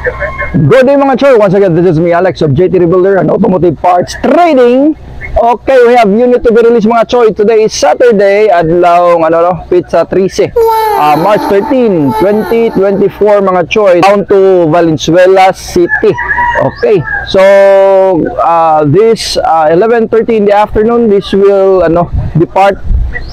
Good day mga choy. Once again, this is me Alex of JT Rebuilder and Automotive Parts Trading. Okay, we have unit to be released mga choy. Today is Saturday, adlaw Pizza 13. March 13, 2024 mga choy. Down to Valenzuela City. Okay, so this 11:30 in the afternoon, this will depart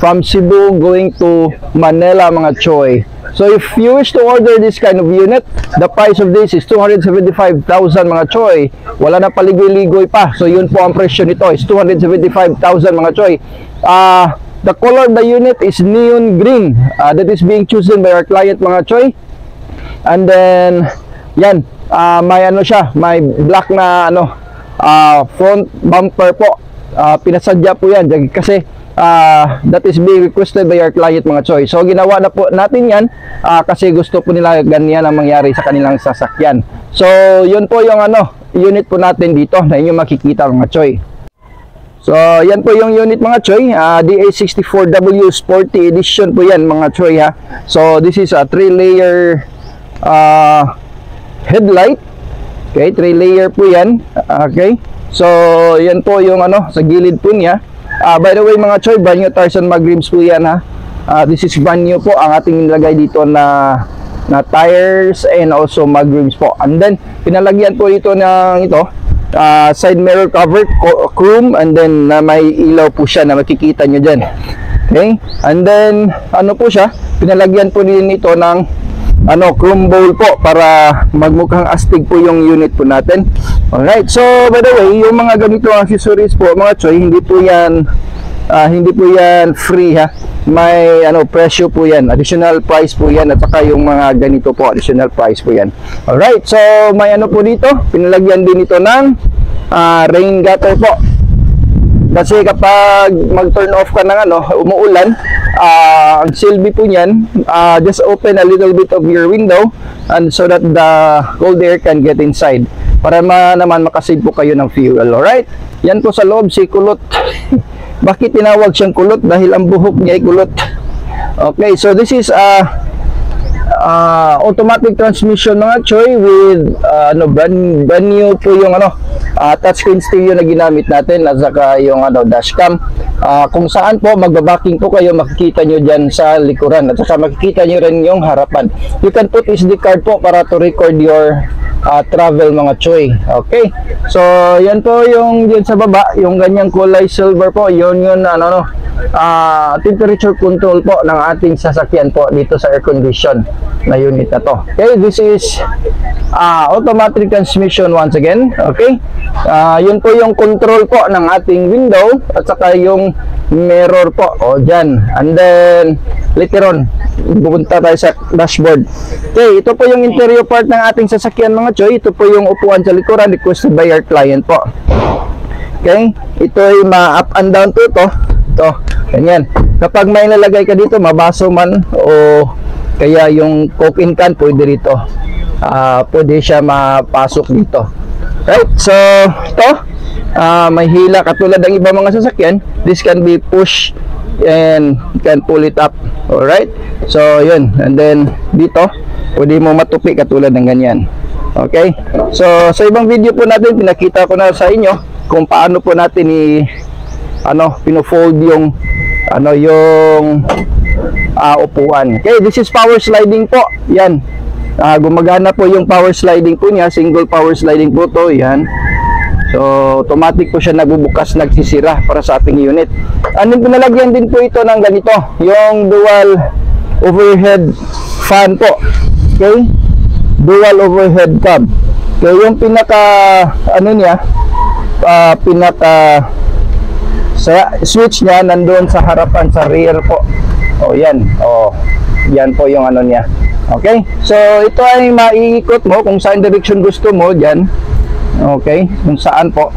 from Cebu going to Manila mga choy. So if you wish to order this kind of unit, the price of this is 275,000 mga choy. Wala na paligoy-ligoy pa. So yun po ang presyo nito is 275,000 mga choy. The color of the unit is neon green. That is being chosen by our client mga choy. And then yan, may siya, may black na front bumper po. Pinasadya po yan kasi that is being requested by our client mga choy. So ginawa na po natin yan kasi gusto po nila ganyan ang mangyari sa kanilang sasakyan. So yun po yung unit po natin dito na inyong makikita mga choy. So yan po yung unit mga choy, DA64W Sporty Edition po yan mga choy ha. So this is a 3-layer headlight. Okay, 3-layer po yan. Okay, so yan po yung sa gilid po niya. By the way mga choy, brand new Tarzan mag rims po yan ha. This is brand new po ang ating nilagay dito na tires and also mag rims po. And then pinalagyan po dito ng side mirror cover, chrome, and then may ilaw po siya na makikita nyo dyan. Okay, and then po siya, pinalagyan po din ito ng chrome bowl po para magmukhang astig po yung unit po natin. Alright, so by the way, yung mga ganito accessories po mga choy, hindi po yan free ha. May presyo po yan, additional price po yan, at saka yung mga ganito po, additional price po yan. Alright, so may po dito, pinalagyan din ito ng rain gutter po. Kasi kapag mag-turn off ka ng umuulan, ang silbi po niyan, just open a little bit of your window and so that the cold air can get inside para naman makasave po kayo ng fuel. Alright, yan po sa loob si kulot. Bakit tinawag siyang kulot? Dahil ang buhok niya ay kulot. Okay, so this is automatic transmission mga choy with brand new po yung touchscreen stereo na ginamit natin, at saka yung dashcam, kung saan po magbabacking po kayo, makikita nyo dyan sa likuran, at saka makikita nyo rin yung harapan. You can put SD card po para to record your travel mga choy. Okay, so yan po yung dyan sa baba, yung ganyang kulay silver po, yun temperature control po ng ating sasakyan po dito sa air condition na unit na to. Okay, this is automatic transmission once again. Okay, yun po yung control po ng ating window at saka yung mirror po dyan, and then later on pupunta tayo sa dashboard. Okay, ito po yung interior part ng ating sasakyan mga choy. Ito po yung upuan sa likuran, requested by our client po. Okay, ito ay ma-up and down to ito, ganyan. Kapag may nalagay ka dito, mabaso man o kaya yung coke in can, pwede rito, pwede siya mapasok dito. Right, so ito may hila katulad ng iba mga sasakyan. This can be pushed and you can pull it up. Alright, so yun, and then dito pwede mo matupi katulad ng ganyan. Okay, so sa ibang video po natin, pinakita ko na sa inyo kung paano po natin pino-fold yung upuan. Okay, this is power sliding po. Yan, gumagana po yung power sliding po niya, single power sliding po to. Yan, so automatic po siya nagbubukas, nagsisira para sa ating unit. And then pinalagyan din po ito ng ganito, yung dual overhead fan po. Okay, dual overhead fan. Okay, yung pinaka sa switch niya nandoon sa harapan, sa rear po. Yan, yan po yung niya. Okay, so ito ay maiikot mo kung saan direction gusto mo dyan. Okay, kung saan po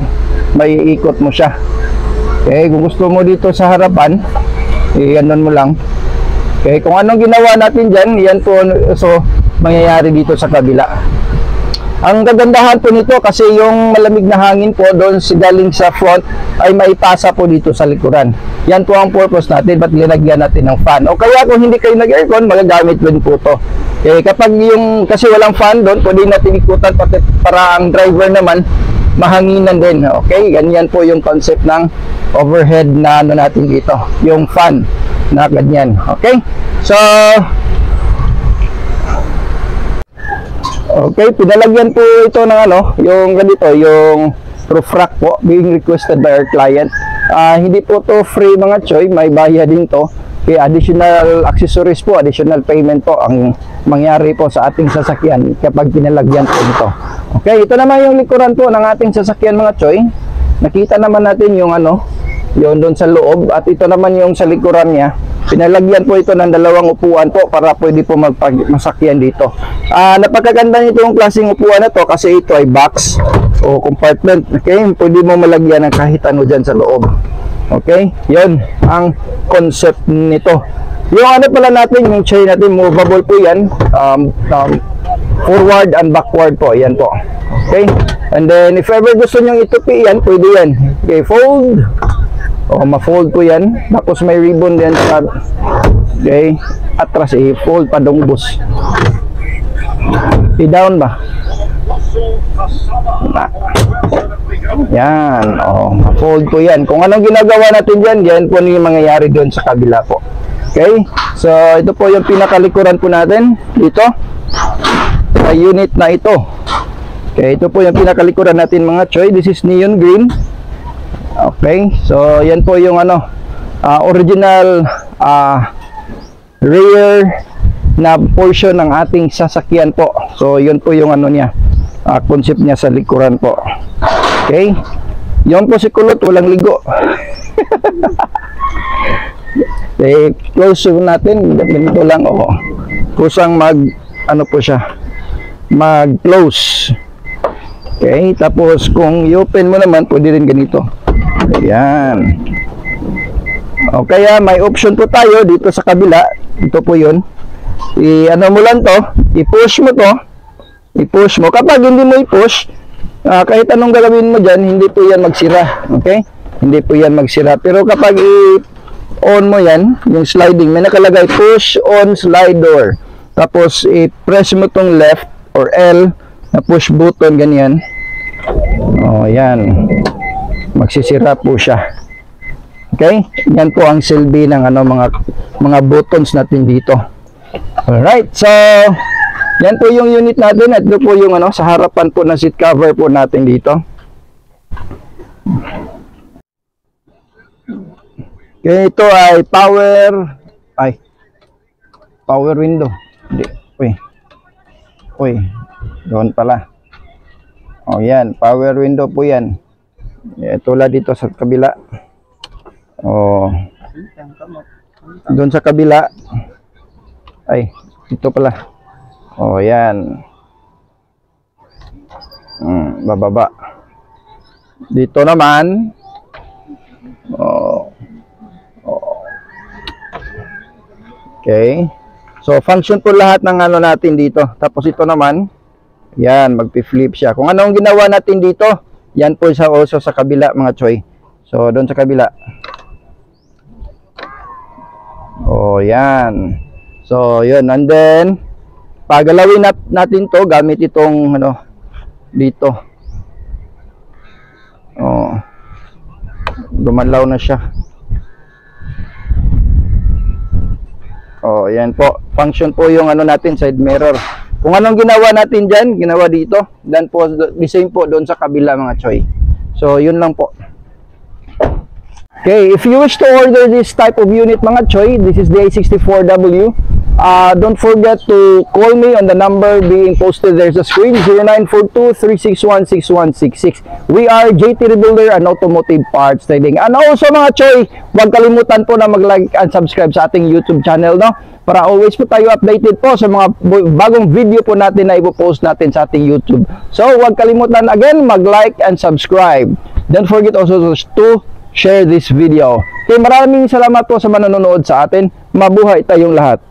maiikot mo siya. Okay, kung gusto mo dito sa harapan, ganun mo lang. Okay, kung anong ginawa natin dyan, yan po so mangyayari dito sa kabila. Ang kagandahan po nito kasi yung malamig na hangin po doon galing sa front ay maipasa po dito sa likuran. Yan po ang purpose natin, ba't linagyan natin ng fan. O kaya kung hindi kayo nag-aircon, magagamit din po to. Kapag yung, kasi walang fan doon, pwede natin ikutan pati para ang driver naman mahanginan din. Okay, ganyan po yung concept ng overhead na ano natin dito, yung fan na ganyan. Okay, so okay, pinalagyan po ito ng ano, yung ganito, yung roof rack po, being requested by our client. Hindi po to free mga choy, may bayad din to. Additional accessories po, additional payment po ang mangyari po sa ating sasakyan kapag pinalagyan po ito. Okay, ito naman yung likuran po ng ating sasakyan mga choy. Nakita naman natin yung ano, yung doon sa loob, at ito naman yung sa likuran niya. Pinalagyan po ito ng dalawang upuan po para pwede po masakyan dito. Napakaganda nito yung klaseng upuan na to kasi ito ay box o compartment. Okay, pwede mo malagyan ng kahit ano dyan sa loob. Okay, yun ang concept nito. Yung ano pala natin, yung chair natin, movable po yan. Forward and backward po, yan po. Okay, and then if ever gusto nyo itupi yan, pwede yan. Okay, fold. Ma-fold po yan. Tapos may ribbon din sa, okay, atras i-fold pa dongbos. I-down ba? Yan, ma-fold po yan. Kung anong ginagawa natin dyan, yan po yung mangyayari doon sa kabila po. Okay, so ito po yung pinakalikuran po natin dito sa unit na ito. Okay, ito po yung pinakalikuran natin mga choy. This is neon green. Okay, so yan po yung ano, original rear na portion ng ating sasakyan po. So yun po yung ano niya, concept niya sa likuran po. Okay, yun po si kulot, walang ligo. Okay, close natin, ganito lang, kusang mag ano po siya, mag close. Okay, tapos kung i-open mo naman, pwede rin ganito. Ayan. O kaya may option po tayo dito sa kabila. Ito po yun. I-ano mo lang to, i-push mo to, i-push mo. Kapag hindi mo i-push, kahit anong gagawin mo dyan, hindi po yan magsira. Okay, hindi po yan magsira. Pero kapag i-on mo yan, yung sliding, may nakalagay push on slide door. Tapos i-press mo tong left or L na push button, ganyan. Yan, magsisira po siya. Okay, yan po ang silbi ng ano, mga buttons natin dito. Alright, so yan po yung unit natin at ito po yung ano, sa harapan po na seat cover po natin dito. Okay, ito ay power window. Hindi, uy, doon pala. Yan, power window po yan. Tulad dito sa kabila. Doon sa kabila. Dito pala. Yan. Bababa. Dito naman. Okay. So, function po lahat ng ano natin dito. Tapos ito naman, yan, magpi-flip siya. Kung ano ang ginawa natin dito, yan po sa also sa kabila mga choy. So, doon sa kabila. Yan. So, yun. And then, pagalawin natin to gamit itong ano, dito. Dumanlaw na siya. Yan po. Function po yung ano natin, side mirror. Kung anong ginawa natin dyan, ginawa dito. Then po, the same po doon sa kabila mga choy. So, yun lang po. Okay, if you wish to order this type of unit mga choy, this is the A64W. Don't forget to call me on the number being posted there sa screen, 0942-361-6166. We are JT Rebuilder and Automotive Parts Trading. And also mga choy, huwag kalimutan po na mag-like and subscribe sa ating YouTube channel, no? Para always po tayo updated po sa mga bagong video po natin na ipopost natin sa ating YouTube. So, huwag kalimutan again, mag-like and subscribe. Don't forget also to share this video. Okay, maraming salamat po sa manonood sa atin. Mabuhay tayong lahat.